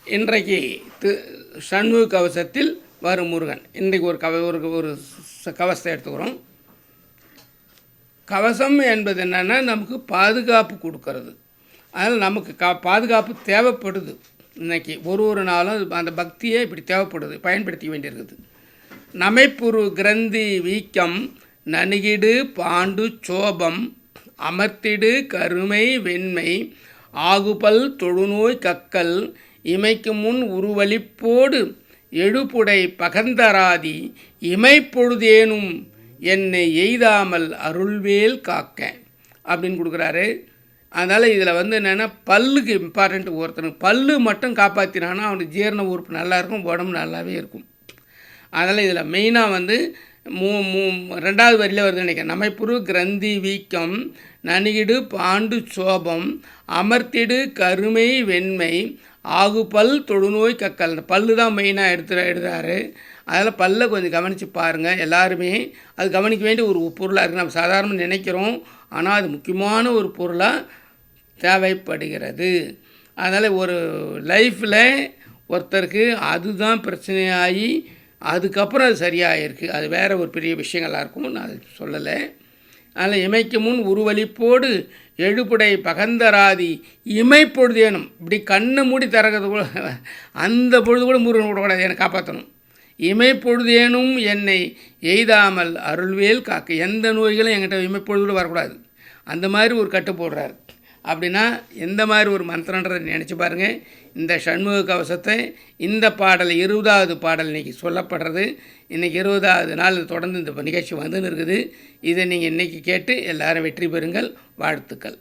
இன்றைக்கு சண்முக கவசத்தில் வரும் முருகன். இன்றைக்கு ஒரு கவசத்தை எடுத்துக்கிறோம். கவசம் என்பது என்னென்னா நமக்கு பாதுகாப்பு கொடுக்கறது. அதனால் நமக்கு பாதுகாப்பு தேவைப்படுது. இன்றைக்கி ஒரு நாளும் அந்த பக்தியே இப்படி தேவைப்படுது, பயன்படுத்தி வேண்டியிருக்குது. நமைப்புரு கிரந்தி வீக்கம் நணுகிடு பாண்டு சோபம் அமர்த்திடு கருமை வெண்மை ஆகுபல் தொழுநோய் கக்கல் இமைக்கு முன் உருவலிப்போடு எழுப்புடை பகந்தராதி இமைப்பொழுதேனும் என்னை எய்தாமல் அருள்வேல் காக்க அப்படின்னு கொடுக்குறாரு. அதனால் இதில் என்னென்னா பல்லுக்கு இம்பார்ட்டண்ட். ஒருத்தனுக்கு பல்லு மட்டும் காப்பாற்றினானா அவனுக்கு ஜீரண உறுப்பு நல்லா இருக்கும், உடம்பு நல்லாவே இருக்கும். அதனால் இதில் மெயினாக ரெண்டாவது வரியில் வருது நினைக்கிறேன். நமைப்புரு கிரந்தி வீக்கம் நணுகிடு பாண்டு சோபம் அமர்த்திடு கருமை வெண்மை ஆகுபல் தொழுநோய் கக்கல். அந்த பல்லு தான் மெயினாக எழுதுறாரு. அதில் பல்லை கொஞ்சம் கவனித்து பாருங்கள். எல்லாருமே அது கவனிக்க வேண்டிய ஒரு பொருளாக இருக்குது. நம்ம சாதாரணமாக நினைக்கிறோம், ஆனால் அது முக்கியமான ஒரு பொருளாக தேவைப்படுகிறது. அதனால் ஒரு லைஃப்பில் ஒருத்தருக்கு அதுதான் பிரச்சனையாகி அதுக்கப்புறம் அது சரியாகிருக்கு. அது வேறு ஒரு பெரிய விஷயங்களாக இருக்கும், நான் அது சொல்லலை. அதில் இமைக்கு முன் உருவலிப்போடு எழுப்புடை பகந்தராதி இமைப்பொழுதேனும், இப்படி கண்ணை மூடி திறக்கிறது கூட அந்த பொழுது கூட முருகன் விடக்கூடாது, என்னை காப்பாற்றணும். இமைப்பொழுதேனும் என்னை எய்தாமல் அருள்வேல் காக்க. எந்த நோய்களும் என்கிட்ட இமைப்பொழுது கூட வரக்கூடாது. அந்த மாதிரி ஒரு கட்டு போடுறார். அப்படின்னா எந்த மாதிரி ஒரு மந்திரன்றதை நினச்சி பாருங்கள். இந்த சண்முக கவசத்தை இந்த பாடல் 20வது பாடல் இன்றைக்கி சொல்லப்படுறது. இன்றைக்கி 20வது நாள் தொடர்ந்து இந்த நிகழ்ச்சி வந்துன்னு இருக்குது. இதை நீங்கள் இன்றைக்கி கேட்டு எல்லோரும் வெற்றி பெறுங்கள். வாழ்த்துக்கள்.